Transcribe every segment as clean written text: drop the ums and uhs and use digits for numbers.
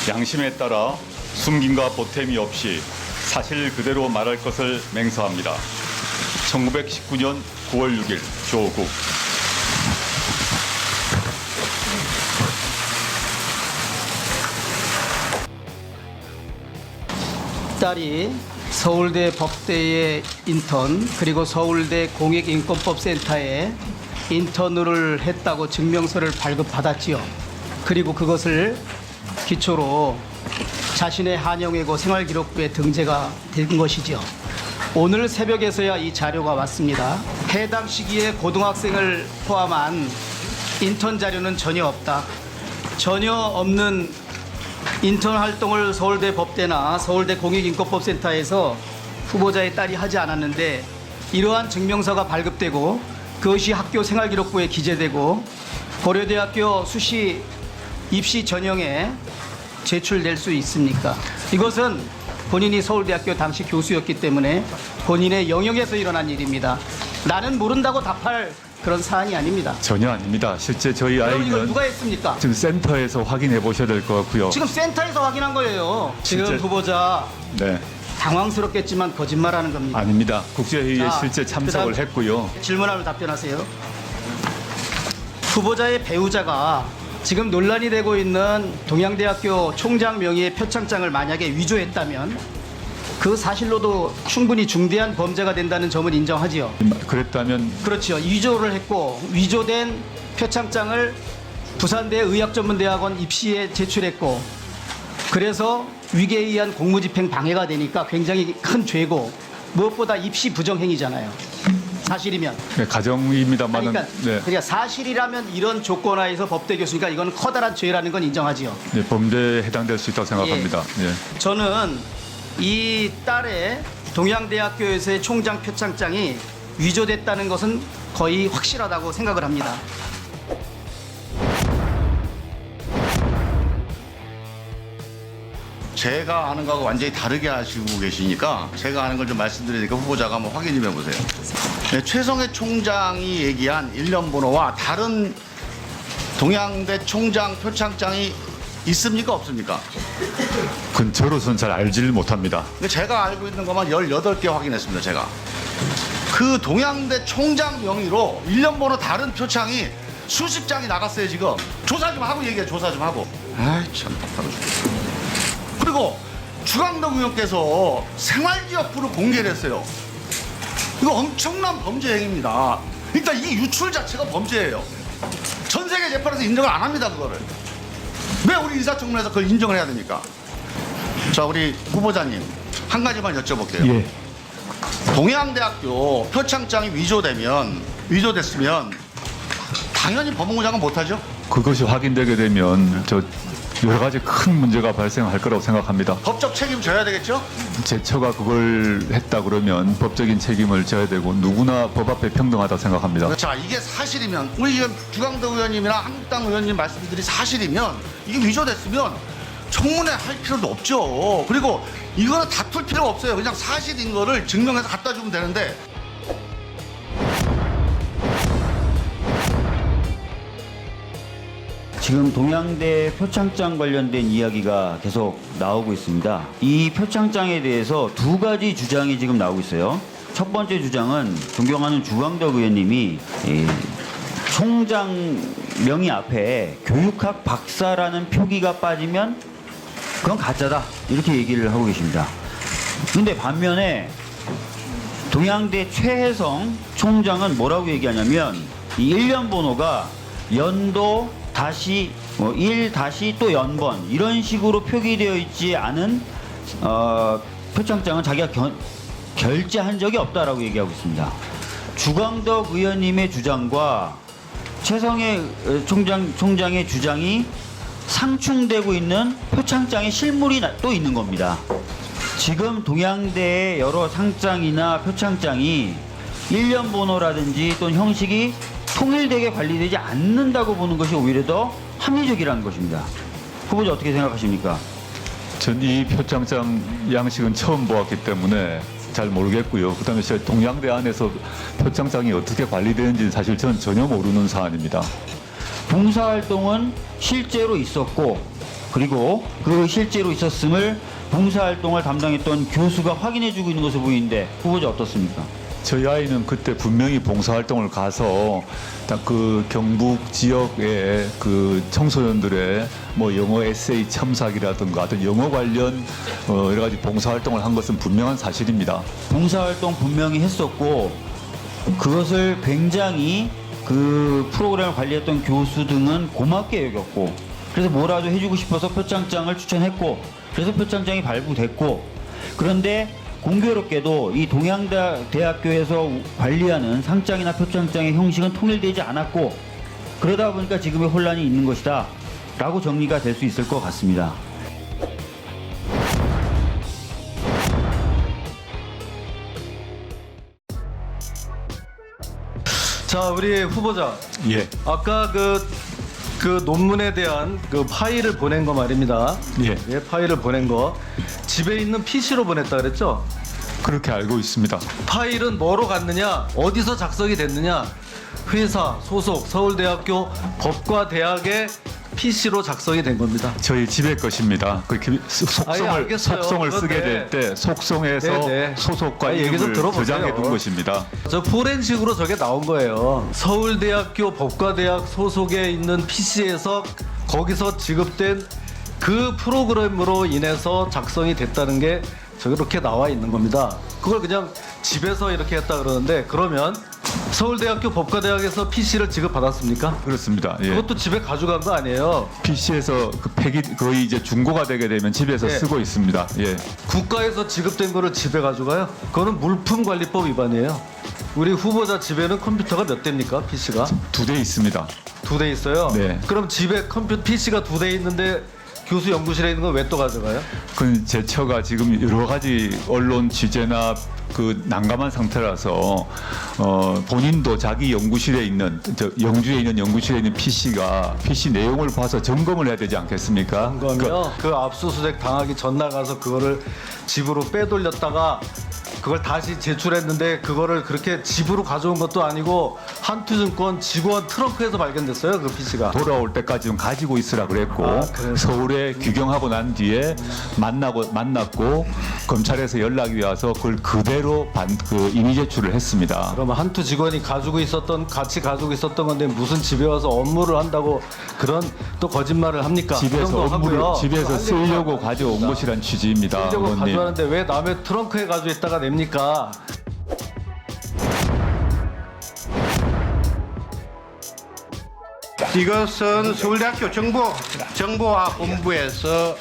양심에 따라 숨김과 보탬이 없이 사실 그대로 말할 것을 맹세합니다. 1919년 9월 6일 조국. 딸이 서울대 법대의 인턴 그리고 서울대 공익인권법센터에 인턴을 했다고 증명서를 발급받았지요. 그리고 그것을 기초로 자신의 한영외고 생활기록부에 등재가 된 것이죠. 오늘 새벽에서야 이 자료가 왔습니다. 해당 시기에 고등학생을 포함한 인턴 자료는 전혀 없다. 전혀 없는 인턴 활동을 서울대 법대나 서울대 공익인권법센터에서 후보자의 딸이 하지 않았는데 이러한 증명서가 발급되고 그것이 학교 생활기록부에 기재되고 고려대학교 수시 입시 전형에 제출될 수 있습니까? 이것은 본인이 서울대학교 당시 교수였기 때문에 본인의 영역에서 일어난 일입니다. 나는 모른다고 답할 그런 사안이 아닙니다. 전혀 아닙니다. 실제 저희 그럼 이걸 아이는 누가 했습니까? 지금 센터에서 확인해 보셔야 될 것 같고요. 지금 센터에서 확인한 거예요. 지금 실제- 후보자 네, 당황스럽겠지만 거짓말하는 겁니다. 아닙니다. 국제회의에 자, 실제 참석을 그다음 했고요. 질문하면 답변하세요. 후보자의 배우자가 지금 논란이 되고 있는 동양대학교 총장 명의의 표창장을 만약에 위조했다면 그 사실로도 충분히 중대한 범죄가 된다는 점을 인정하지요. 그랬다면 그렇죠. 위조를 했고 위조된 표창장을 부산대 의학전문대학원 입시에 제출했고 그래서 위계에 의한 공무집행 방해가 되니까 굉장히 큰 죄고 무엇보다 입시 부정행위잖아요. 사실이면. 네, 가정입니다만은 그러니까 사실이라면 이런 조건 하에서 법대 교수니까 이건 커다란 죄라는 건 인정하지요. 네, 범죄에 해당될 수 있다고 생각합니다. 예. 저는 이 딸의 동양대학교에서의 총장 표창장이 위조됐다는 것은 거의 확실하다고 생각을 합니다. 제가 아는 거하고 완전히 다르게 하시고 계시니까 제가 아는 걸 좀 말씀드리니까 후보자가 한번 확인 좀 해보세요. 네, 최성해 총장이 얘기한 일련 번호와 다른 동양대 총장 표창장이 있습니까 없습니까? 근처로서는 잘 알지를 못합니다. 근데 제가 알고 있는 것만 18개 확인했습니다. 제가. 그 동양대 총장 명의로 일련 번호 다른 표창이 수십 장이 나갔어요 지금. 조사 좀 하고 얘기해. 조사 좀 하고. 아이 참 답답해 죽겠어. 그리고 주광덕 의원께서 생활기록부를 공개를 했어요. 이거 엄청난 범죄 행위입니다. 일단 이 유출 자체가 범죄예요. 전 세계 재판에서 인정을 안 합니다 그거를. 왜 우리 인사청문회에서 그걸 인정을 해야 됩니까? 자 우리 후보자님 한 가지만 여쭤볼게요. 예. 동양대학교 표창장이 위조됐으면 당연히 법무부 장관 못하죠? 그것이 확인되게 되면 저 여러 가지 큰 문제가 발생할 거라고 생각합니다. 법적 책임 져야 되겠죠? 제 처가 그걸 했다 그러면 법적인 책임을 져야 되고 누구나 법 앞에 평등하다 생각합니다. 자 이게 사실이면 우리 지금 주광덕 의원님이나 한국당 의원님 말씀들이 사실이면 이게 위조됐으면 청문회 할 필요도 없죠. 그리고 이거는 다툴 필요가 없어요. 그냥 사실인 거를 증명해서 갖다 주면 되는데 지금 동양대 표창장 관련된 이야기가 계속 나오고 있습니다. 이 표창장에 대해서 두 가지 주장이 지금 나오고 있어요. 첫 번째 주장은 존경하는 주광덕 의원님이 이 총장 명의 앞에 교육학 박사라는 표기가 빠지면 그건 가짜다 이렇게 얘기를 하고 계십니다. 근데 반면에 동양대 최혜성 총장은 뭐라고 얘기하냐면 이 일련 번호가 연도 다시 1 다시 또 연번 이런 식으로 표기되어 있지 않은 표창장은 자기가 결제한 적이 없다라고 얘기하고 있습니다. 주광덕 의원님의 주장과 최성해 총장의 주장이 상충되고 있는 표창장의 실물이 또 있는 겁니다. 지금 동양대의 여러 상장이나 표창장이 일련 번호라든지 또는 형식이 통일되게 관리되지 않는다고 보는 것이 오히려 더 합리적이라는 것입니다. 후보자 어떻게 생각하십니까? 전 이 표창장 양식은 처음 보았기 때문에 잘 모르겠고요. 그다음에 동양대 안에서 표창장이 어떻게 관리되는지는 사실 저는 전혀 모르는 사안입니다. 봉사활동은 실제로 있었고 그리고 그 실제로 있었음을 봉사활동을 담당했던 교수가 확인해주고 있는 것으로 보이는데 후보자 어떻습니까? 저희 아이는 그때 분명히 봉사활동을 가서 딱 그 경북 지역의 그 청소년들의 뭐 영어 에세이 첨삭이라든가 어떤 영어 관련 여러 가지 봉사활동을 한 것은 분명한 사실입니다. 봉사활동 분명히 했었고 그것을 굉장히 그 프로그램을 관리했던 교수 등은 고맙게 여겼고 그래서 뭐라도 해주고 싶어서 표창장을 추천했고 그래서 표창장이 발부됐고 그런데 공교롭게도 이 동양대학교에서 관리하는 상장이나 표창장의 형식은 통일되지 않았고 그러다 보니까 지금의 혼란이 있는 것이다 라고 정리가 될 수 있을 것 같습니다. 자, 우리 후보자. 예, 아까 그 논문에 대한 그 파일을 보낸 거 말입니다. 예, 예, 파일을 보낸 거. 집에 있는 PC로 보냈다 그랬죠? 그렇게 알고 있습니다. 파일은 뭐로 갔느냐? 어디서 작성이 됐느냐? 회사, 소속, 서울대학교 법과대학의 PC로 작성이 된 겁니다. 저희 집의 것입니다. 그 알겠어요. 속성을 쓰게 그런데- 될 때 속성에서 네네. 소속과 얘기 좀 이름을 들어보세요. 저장해 둔 것입니다. 저 포렌식으로 저게 나온 거예요. 서울대학교 법과대학 소속에 있는 PC에서 거기서 지급된 그 프로그램으로 인해서 작성이 됐다는 게 저렇게 나와 있는 겁니다. 그걸 그냥 집에서 이렇게 했다 그러는데 그러면 서울대학교 법과대학에서 PC를 지급받았습니까? 그렇습니다. 예. 그것도 집에 가져간 거 아니에요. PC에서 그 폐기 거의 이제 중고가 되게 되면 집에서 예. 쓰고 있습니다. 예. 국가에서 지급된 거를 집에 가져가요? 그거는 물품관리법 위반이에요. 우리 후보자 집에는 컴퓨터가 몇 대입니까? PC가? 2대 있습니다. 2대 있어요? 네. 그럼 집에 컴퓨터 PC가 2대 있는데 교수 연구실에 있는 건 왜 또 가져가요? 그 제 처가 지금 여러 가지 언론 취재나 그 난감한 상태라서 본인도 자기 연구실에 있는 영주에 있는 연구실에 있는 PC가 PC 내용을 봐서 점검을 해야 되지 않겠습니까? 그러면 그 압수수색 당하기 전날 가서 그거를 집으로 빼돌렸다가 그걸 다시 제출했는데 그거를 그렇게 집으로 가져온 것도 아니고 한투증권 직원 트렁크에서 발견됐어요, 그 PC가. 돌아올 때까지 좀 가지고 있으라 그랬고 아, 그래서? 서울에 규경하고 난 뒤에 만났고 검찰에서 연락이 와서 그걸 그대로 이미 제출을 했습니다. 그러면 한투 직원이 같이 가지고 있었던 건데 무슨 집에 와서 업무를 한다고 그런 또 거짓말을 합니까? 그 집에서 정도 업무를 하고요. 집에서 할 쓰려고 얘기가 가져온 아닙니다. 것이란 취지입니다. 쓰려고 의원님. 가져왔는데 왜 남의 트렁크에 가지고 있다가 냅니까? 이것은 서울대학교 정보화 본부에서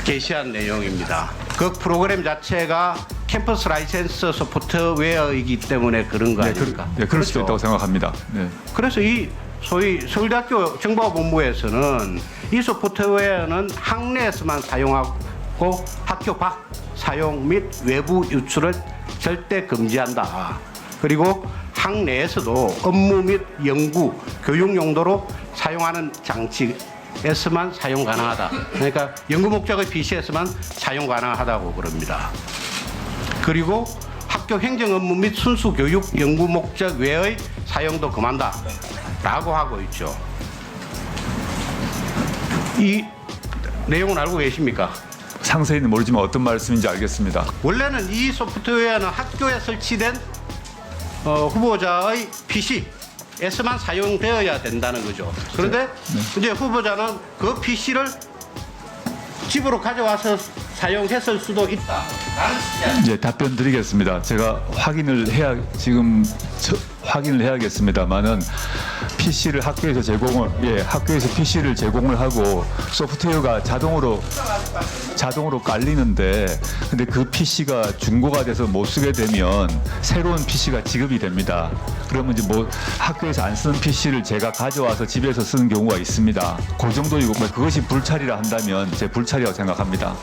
게시한 내용입니다. 그 프로그램 자체가 캠퍼스 라이센스 소프트웨어이기 때문에 그런 거 아닙니까? 네, 그럴 수도 그렇죠? 있다고 생각합니다. 네. 그래서 이 소위 서울대학교 정보화 본부에서는 이 소프트웨어는 학내에서만 사용하고 학교 밖 사용 및 외부 유출을 절대 금지한다. 그리고 학내에서도 업무 및 연구, 교육 용도로 사용하는 장치에서만 사용 가능하다. 그러니까 연구 목적의 PC에서만 사용 가능하다고 그럽니다. 그리고 학교 행정 업무 및 순수 교육 연구 목적 외의 사용도 금한다. 라고 하고 있죠. 이 내용은 알고 계십니까? 상세히는 모르지만 어떤 말씀인지 알겠습니다. 원래는 이 소프트웨어는 학교에 설치된 후보자의 PC에서만 사용되어야 된다는 거죠. 그런데 이제 후보자는 그 PC를 집으로 가져와서 사용했을 수도 있다. 이제 답변 드리겠습니다. 제가 확인을 해야겠습니다만은 PC를 학교에서 PC를 제공을 하고 소프트웨어가 자동으로 깔리는데 근데 그 PC가 중고가 돼서 못 쓰게 되면 새로운 PC가 지급이 됩니다. 그러면 이제 뭐 학교에서 안 쓰는 PC를 제가 가져와서 집에서 쓰는 경우가 있습니다. 그 정도이고 그것이 불찰이라 한다면 제 불찰이라고 생각합니다.